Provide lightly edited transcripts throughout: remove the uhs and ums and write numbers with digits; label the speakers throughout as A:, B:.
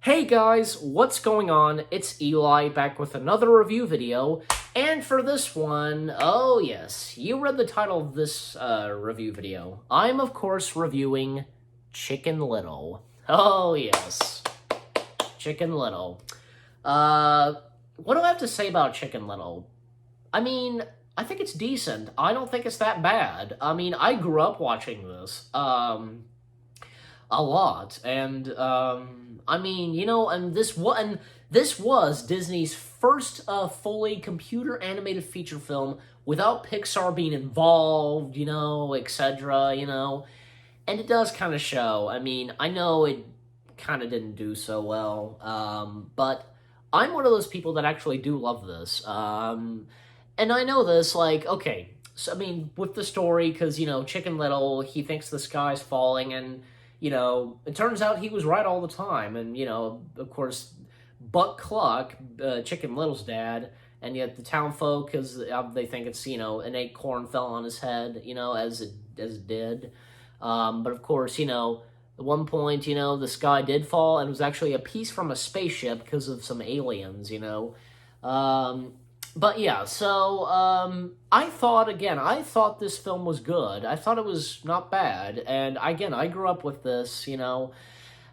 A: Hey guys, what's going on? It's Eli back with another review video, and for this one, oh yes, you read the title of this review video. I'm of course reviewing Chicken Little. Oh yes, Chicken Little. What do I have to say about Chicken Little? I mean, I think it's decent. I don't think it's that bad. I mean, I grew up watching this. A lot, and I mean, this was Disney's first fully computer animated feature film without Pixar being involved, etc. And it does kind of show. I mean, I know it kind of didn't do so well, but I'm one of those people that actually do love this, and I know this, like, okay. So, I mean, with the story, because, Chicken Little, he thinks the sky's falling, and it turns out he was right all the time. And, of course, Buck Cluck, Chicken Little's dad, and yet the town folk, because they think it's, an acorn fell on his head, as it did. But, of course, at one point, the sky did fall, and it was actually a piece from a spaceship because of some aliens. But yeah, so I thought this film was good. I thought it was not bad, and again, I grew up with this,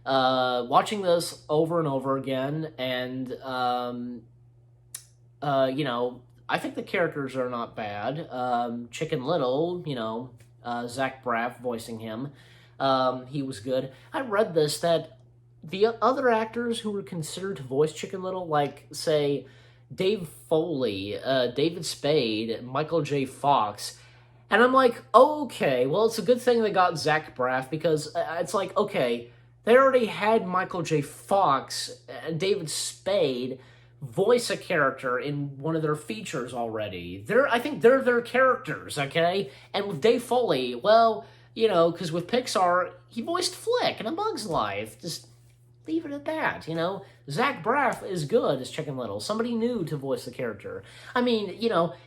A: watching this over and over again, and I think the characters are not bad. Chicken Little, Zach Braff voicing him, he was good. I read this that the other actors who were considered to voice Chicken Little, like say Dave Foley, David Spade, Michael J. Fox. And I'm like, okay, well, it's a good thing they got Zach Braff, because it's like, okay, they already had Michael J. Fox and David Spade voice a character in one of their features already. I think they're their characters, okay? And with Dave Foley, well, because with Pixar, he voiced Flick in A Bug's Life. Just leave it at that, Zach Braff is good as Chicken Little. Somebody new to voice the character. I mean,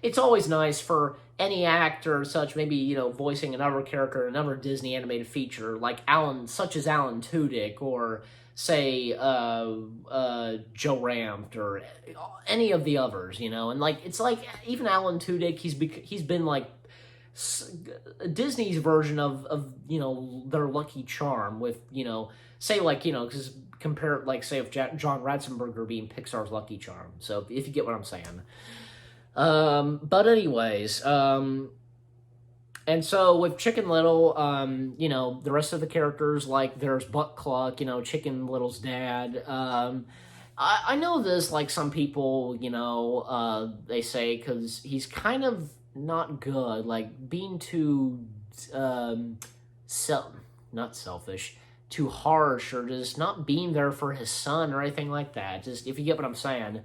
A: it's always nice for any actor such, maybe, voicing another character in another Disney animated feature, like such as Alan Tudyk, or, say, Joe Ranft, or any of the others, and, like, it's like, even Alan Tudyk, he's been, like, Disney's version of their Lucky Charm with, say, like, because compare, like, say, if John Ratzenberger being Pixar's Lucky Charm. So if you get what I'm saying. But anyways, and so with Chicken Little, the rest of the characters, like, there's Buck Cluck, Chicken Little's dad. I know this, like, some people, they say, because he's kind of not good, like, being too, not selfish, too harsh, or just not being there for his son or anything like that. Just, if you get what I'm saying.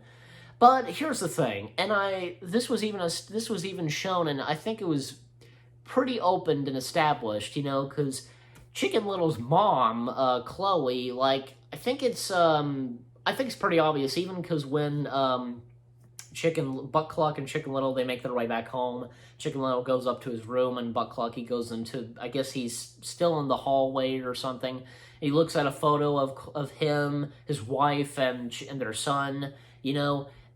A: But here's the thing, and this was even shown, and I think it was pretty opened and established, because Chicken Little's mom, Chloe, like, I think it's pretty obvious, even because when Buck Cluck and Chicken Little, they make their way back home. Chicken Little goes up to his room, and Buck Cluck, he goes into, I guess he's still in the hallway or something. He looks at a photo of him, his wife, and their son,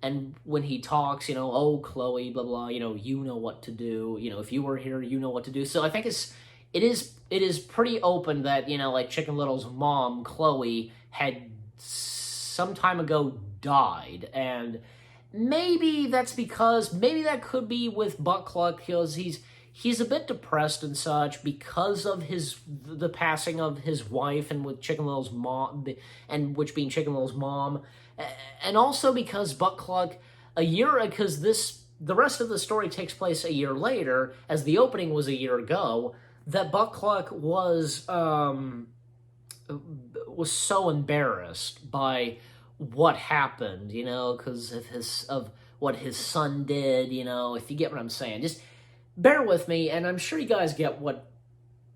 A: and when he talks, oh, Chloe, blah, blah, you know what to do. If you were here, you know what to do. So I think it is pretty open that, like, Chicken Little's mom, Chloe, had some time ago died, and maybe that could be with Buck Cluck, because he's a bit depressed and such because of the passing of his wife, and with Chicken Little's mom, and which being Chicken Little's mom, and also because Buck Cluck, because the rest of the story takes place a year later, as the opening was a year ago, that Buck Cluck was so embarrassed by what happened, because of what his son did, if you get what I'm saying. Just bear with me, and I'm sure you guys get what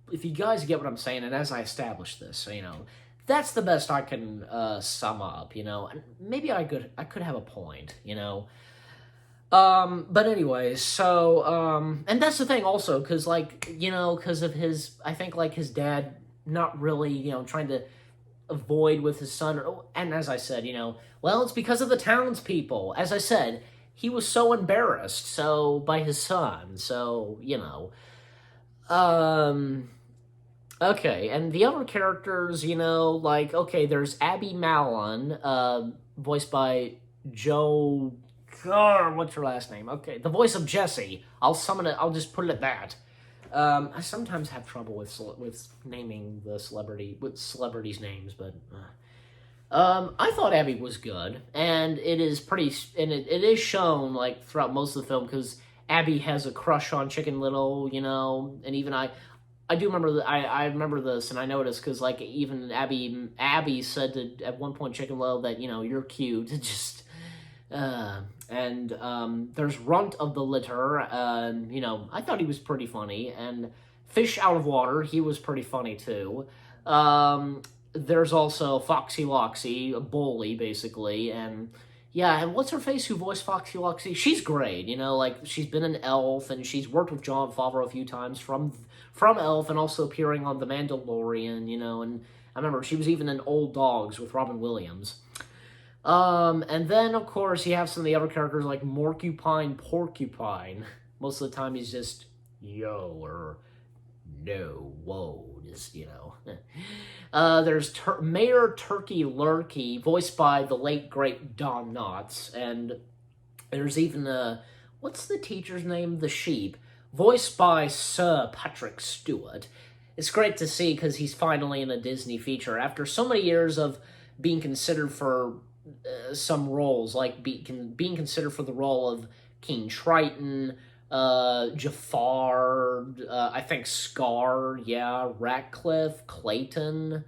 A: I'm saying, and as I establish this, that's the best I can sum up, and maybe I could have a point, But anyways, so, and that's the thing also, because of I think, like, his dad not really, trying to avoid with his son. And as I said, well, it's because of the townspeople. As I said, he was so embarrassed by his son. So, Okay, and the other characters, okay, there's Abby Mallon, voiced by Joe... what's her last name? Okay, the voice of Jessie. I'll just put it at that. I sometimes have trouble with naming the celebrities' names, but... I thought Abby was good, and it is it is shown, throughout most of the film, because Abby has a crush on Chicken Little, and even I do remember I remember this, and I noticed because even Abby said at one point Chicken Little that you're cute, just there's Runt of the litter, I thought he was pretty funny, and Fish Out of Water, he was pretty funny too. There's also Foxy Loxy, a bully basically, and what's her face who voiced Foxy Loxy? She's great, she's been an elf, and she's worked with Jon Favreau a few times from Elf, and also appearing on The Mandalorian, and I remember she was even in Old Dogs with Robin Williams. And then, of course, you have some of the other characters like Morcupine Porcupine. Most of the time he's just, yo, or no, whoa, just, There's Mayor Turkey Lurkey, voiced by the late, great Don Knotts, and there's even, what's the teacher's name? The Sheep, voiced by Sir Patrick Stewart. It's great to see because he's finally in a Disney feature after so many years of being considered for some roles, like being considered for the role of King Triton, Jafar, I think Scar, Ratcliffe, Clayton.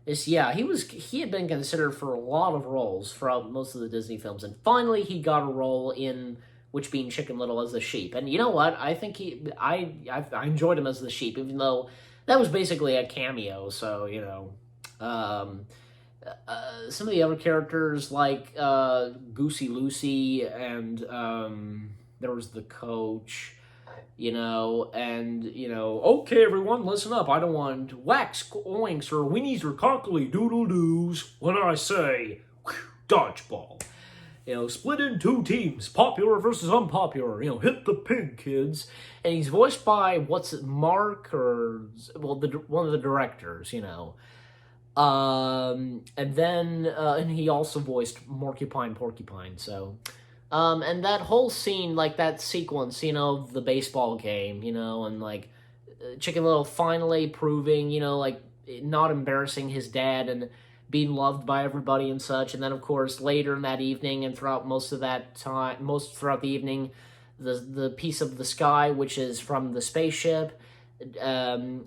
A: He had been considered for a lot of roles throughout most of the Disney films, and finally he got a role in Which Being Chicken Little as the Sheep. And you know what? I think I enjoyed him as the Sheep, even though that was basically a cameo. So some of the other characters like Goosey Lucy, and there was the coach, okay, everyone, listen up. I don't want wax oinks or weenies or cockly doodle-doos when I say dodgeball. Split in two teams, popular versus unpopular. Hit the pig, kids. And he's voiced by, Mark, or, one of the directors, and then, and he also voiced Morcupine Porcupine, so... and that whole scene, that sequence, of the baseball game, and, Chicken Little finally proving, not embarrassing his dad and being loved by everybody and such, and then, of course, later in that evening and throughout throughout the evening, the piece of the sky, which is from the spaceship, Chicken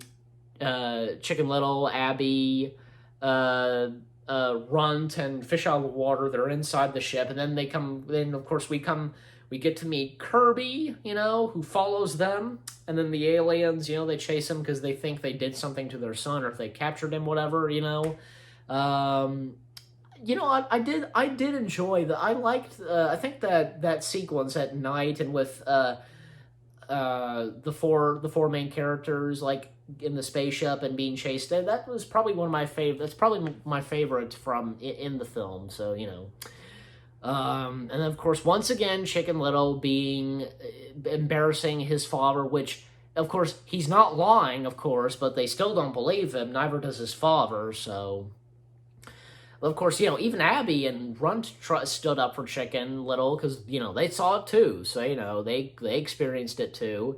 A: Little, Abby, Runt, and Fish Out of the Water, they're inside the ship, and then of course we get to meet Kirby, who follows them, and then the aliens, they chase him because they think they did something to their son, or if they captured him, whatever, I did enjoy I liked, I think that sequence at night, and with, the four main characters, in the spaceship and being chased, that was probably that's probably my favorite from in the film, so, and then, of course, once again, Chicken Little being embarrassing his father, which, of course, he's not lying, of course, but they still don't believe him, neither does his father, so... Of course, even Abby and Runt stood up for Chicken Little, because, they saw it too, so, they experienced it too.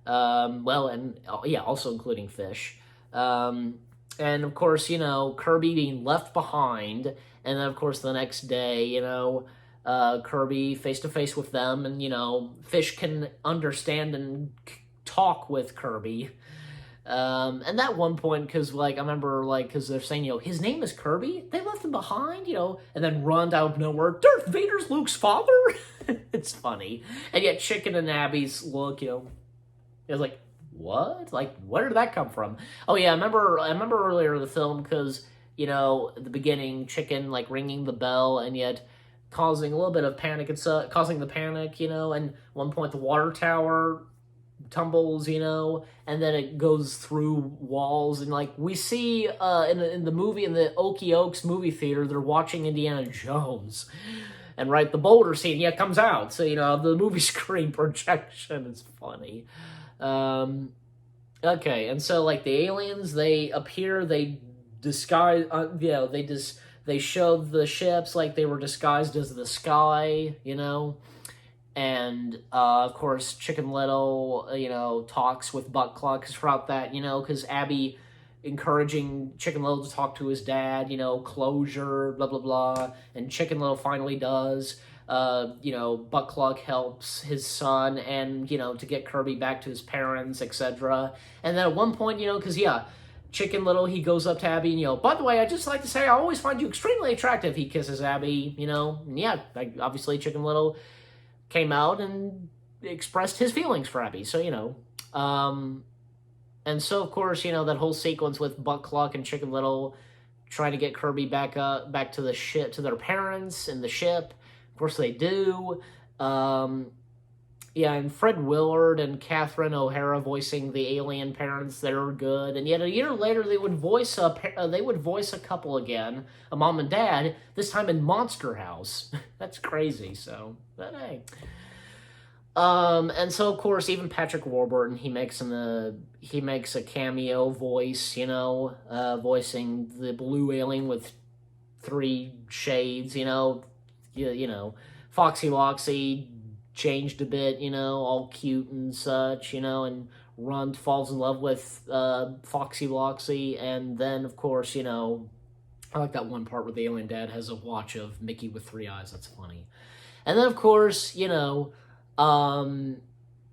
A: Also including Fish. And, of course, Kirby being left behind, and then, of course, the next day, Kirby face-to-face with them, and, Fish can understand and talk with Kirby. And that one point, because, I remember, because they're saying, his name is Kirby? They left him behind, and then Runt out of nowhere, Darth Vader's Luke's father? It's funny. And yet Chicken and Abby's look, it was what? Where did that come from? Oh, yeah, I remember earlier in the film, because, at the beginning, Chicken, ringing the bell, and yet causing a little bit of panic, causing the panic, and one point the water tower tumbles, you know, and then it goes through walls, and like we see in the movie, in the Okie Oaks movie theater, they're watching Indiana Jones, and right, the boulder scene, yeah, comes out, so you know the movie screen projection is funny. Okay, and so like the aliens, they appear, they disguise, they showed the ships like they were disguised as the sky, you know. And, of course, Chicken Little, you know, talks with Butt Cluck throughout that, you know, because Abby encouraging Chicken Little to talk to his dad, you know, closure, blah, blah, blah. And Chicken Little finally does. You know, Butt Cluck helps his son and, you know, to get Kirby back to his parents, etc. And then at one point, you know, because, yeah, Chicken Little, he goes up to Abby and, you know, by the way, I'd just like to say I always find you extremely attractive. He kisses Abby, you know. And yeah, like, obviously Chicken Little came out and expressed his feelings for Abby, so, you know. And so, of course, you know, that whole sequence with Butt Cluck and Chicken Little trying to get Kirby back to the ship, to their parents in the ship. Of course, they do. Yeah, and Fred Willard and Catherine O'Hara voicing the alien parents, they were good. And yet a year later, they would voice a couple again, a mom and dad, this time in Monster House. That's crazy, so, but hey. And so, of course, even Patrick Warburton, he makes a cameo voice, you know, voicing the blue alien with 3 shades, you know, Foxy Loxy changed a bit, you know, all cute and such, you know, and Runt falls in love with Foxy Loxy, and then, of course, you know, I like that one part where the alien dad has a watch of Mickey with 3 eyes, that's funny. And then, of course, you know, oh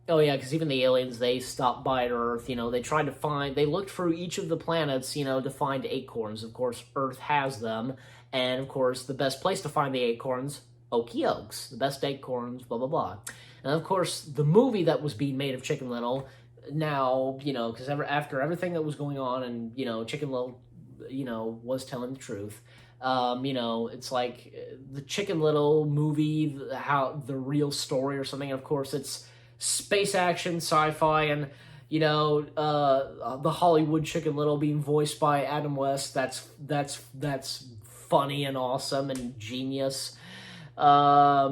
A: yeah, because even the aliens, they stopped by Earth, you know, they looked through each of the planets, you know, to find acorns. Of course, Earth has them, and of course, the best place to find the acorns, Okie Oaks, the best acorns, blah, blah, blah. And of course, the movie that was being made of Chicken Little, now, you know, because after everything that was going on, and, you know, Chicken Little, you know, was telling the truth, you know, it's like the Chicken Little movie, how the real story or something, and of course, it's space action, sci-fi, and, you know, the Hollywood Chicken Little being voiced by Adam West, that's funny and awesome and genius. Yeah,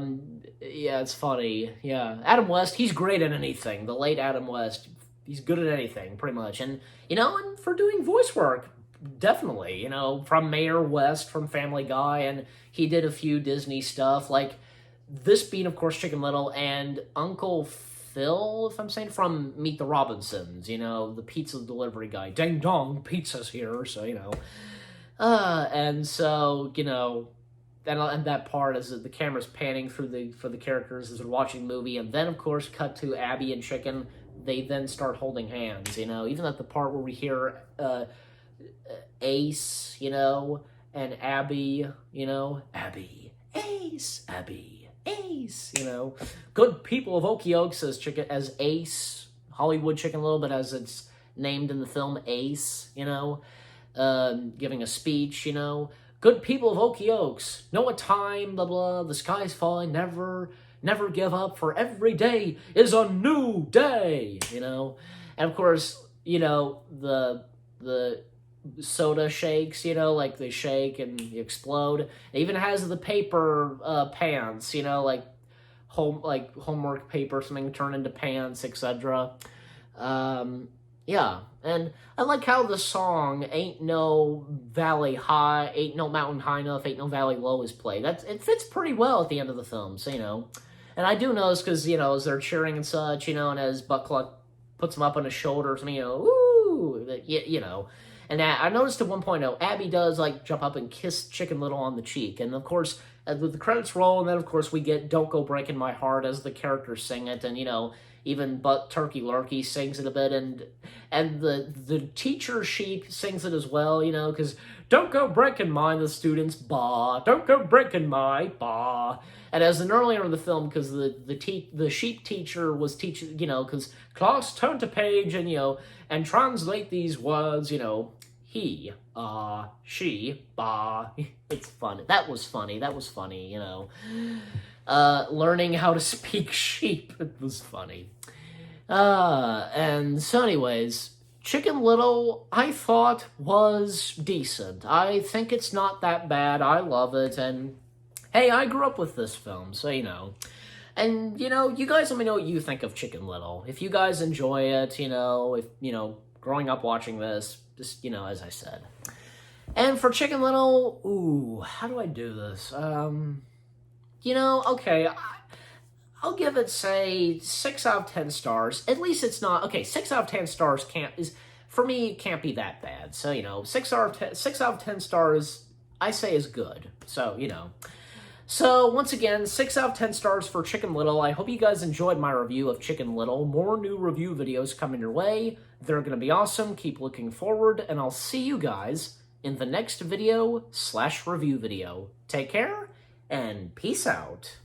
A: it's funny. Yeah, Adam West, he's great at anything. The late Adam West, he's good at anything, pretty much. And, you know, and for doing voice work, definitely, you know, from Mayor West, from Family Guy, and he did a few Disney stuff, like this being, of course, Chicken Little, and Uncle Phil, if I'm saying, from Meet the Robinsons, you know, the pizza delivery guy. Ding dong, pizza's here, so, you know. And so, you know, and that part as the camera's panning for the characters as they're watching the movie, and then of course cut to Abby and Chicken. They then start holding hands, you know, even at the part where we hear Ace, you know, and Abby, you know, Abby, Ace, Abby, Ace, you know, good people of Okie Oaks as Ace, Hollywood Chicken Little, but as it's named in the film, Ace, you know, giving a speech, you know. Good people of Okie Oaks, know a time, blah, blah, the sky's falling, never give up, for every day is a new day, you know? And of course, you know, the soda shakes, you know, like they shake and explode. It even has the paper pants, you know, like homework paper, something turned into pants, etc. Yeah, and I like how the song Ain't No Mountain High Enough, Ain't No Valley Low is played. It fits pretty well at the end of the film, so, you know. And I do notice, because, you know, as they're cheering and such, you know, and as Butt Cluck puts him up on his shoulder or something, you know, woo, you know. And I noticed at one point, you know, Abby does, like, jump up and kiss Chicken Little on the cheek. And, of course, with the credits roll, and then, of course, we get Don't Go Breaking My Heart as the characters sing it, and, you know, even Turkey Lurkey sings it a bit, and the teacher sheep sings it as well, you know, because don't go breaking my, the students, bah, don't go breaking my, bah. And as an earlier in the film, because the sheep teacher was teaching, you know, because class turn to page and, you know, and translate these words, you know, he, she, bah. It's funny. That was funny, you know. Learning how to speak sheep. It was funny. And so anyways, Chicken Little, I thought was decent. I think it's not that bad. I love it, and hey, I grew up with this film, so you know. And, you know, you guys let me know what you think of Chicken Little. If you guys enjoy it, you know, if, you know, growing up watching this, just, you know, as I said. And for Chicken Little, ooh, how do I do this? You know, okay, I'll give it, say, 6 out of 10 stars. At least it's not, okay, 6 out of 10 stars for me, can't be that bad. So, you know, 6 out of 10 stars, I say is good. So, you know. So, once again, 6 out of 10 stars for Chicken Little. I hope you guys enjoyed my review of Chicken Little. More new review videos coming your way. They're going to be awesome. Keep looking forward, and I'll see you guys in the next video/review video. Take care, and peace out.